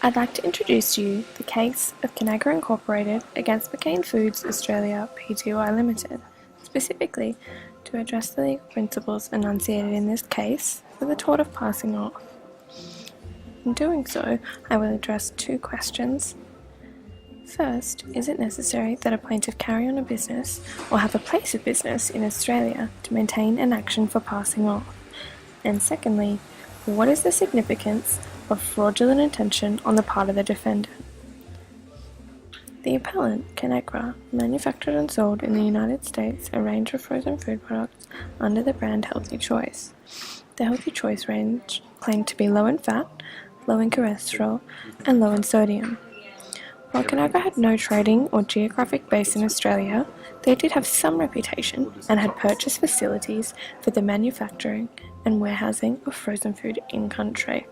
I'd like to introduce to you the case of FiConAgra Incorporated against McCain Foods Australia Pty Limited, specifically to address the legal principles enunciated in this case for the tort of passing off. In doing so, I will address two questions. First, is it necessary that a plaintiff carry on a business or have a place of business in Australia to maintain an action for passing off? And secondly, what is the significance of fraudulent intention on the part of the defendant? The appellant, FiConAgra, manufactured and sold in the United States a range of frozen food products under the brand Healthy Choice. The Healthy Choice range claimed to be low in fat, low in cholesterol, and low in sodium. While FiConAgra had no trading or geographic base in Australia, they did have some reputation and had purchased facilities for the manufacturing and warehousing of frozen food in-country.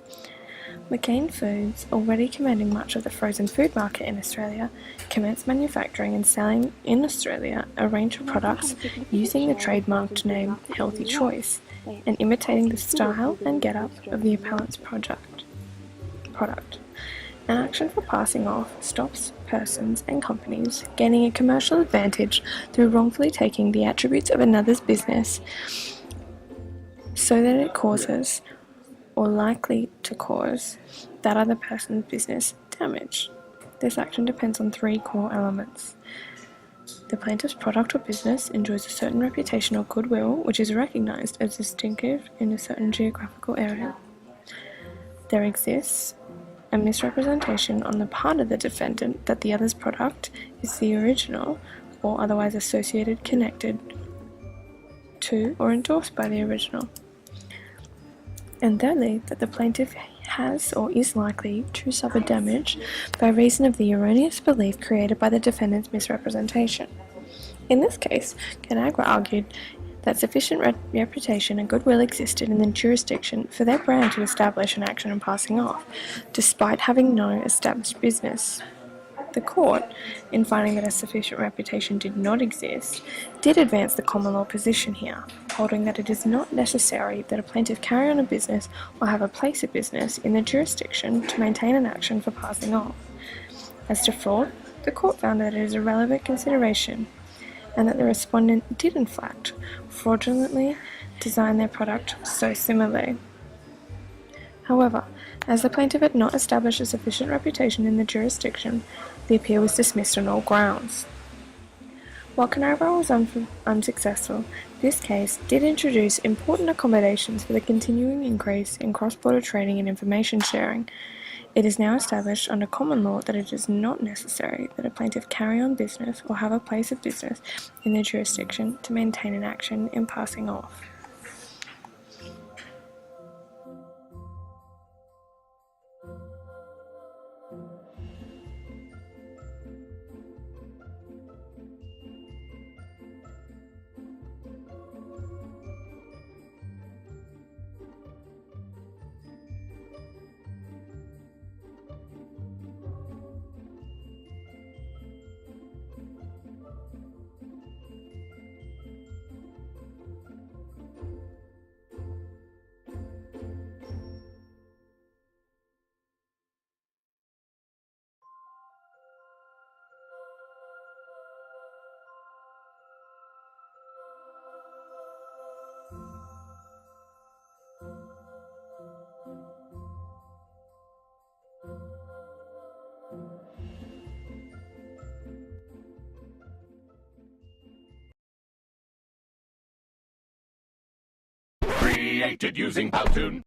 McCain Foods, already commanding much of the frozen food market in Australia, commenced manufacturing and selling in Australia a range of products using the trademarked name Healthy Choice and imitating the style and get-up of the appellant's product. An action for passing off stops persons and companies gaining a commercial advantage through wrongfully taking the attributes of another's business so that it causes or likely to cause that other person's business damage. This action depends on three core elements. The plaintiff's product or business enjoys a certain reputation or goodwill which is recognized as distinctive in a certain geographical area. There exists a misrepresentation on the part of the defendant that the other's product is the original or otherwise associated, connected to, or endorsed by the original. And thirdly, that the plaintiff has or is likely to suffer damage by reason of the erroneous belief created by the defendant's misrepresentation. In this case, FiConAgra argued that sufficient reputation and goodwill existed in the jurisdiction for their brand to establish an action in passing off, despite having no established business. The court, in finding that a sufficient reputation did not exist, did advance the common law position here, holding that it is not necessary that a plaintiff carry on a business or have a place of business in the jurisdiction to maintain an action for passing off. As to fraud, the court found that it is a relevant consideration, and that the respondent did in fact fraudulently design their product so similarly. However, as the plaintiff had not established a sufficient reputation in the jurisdiction, the appeal was dismissed on all grounds. While FiConAgra was unsuccessful, this case did introduce important accommodations for the continuing increase in cross-border trading and information sharing. It is now established under common law that it is not necessary that a plaintiff carry on business or have a place of business in the jurisdiction to maintain an action in passing off. Created using Powtoon.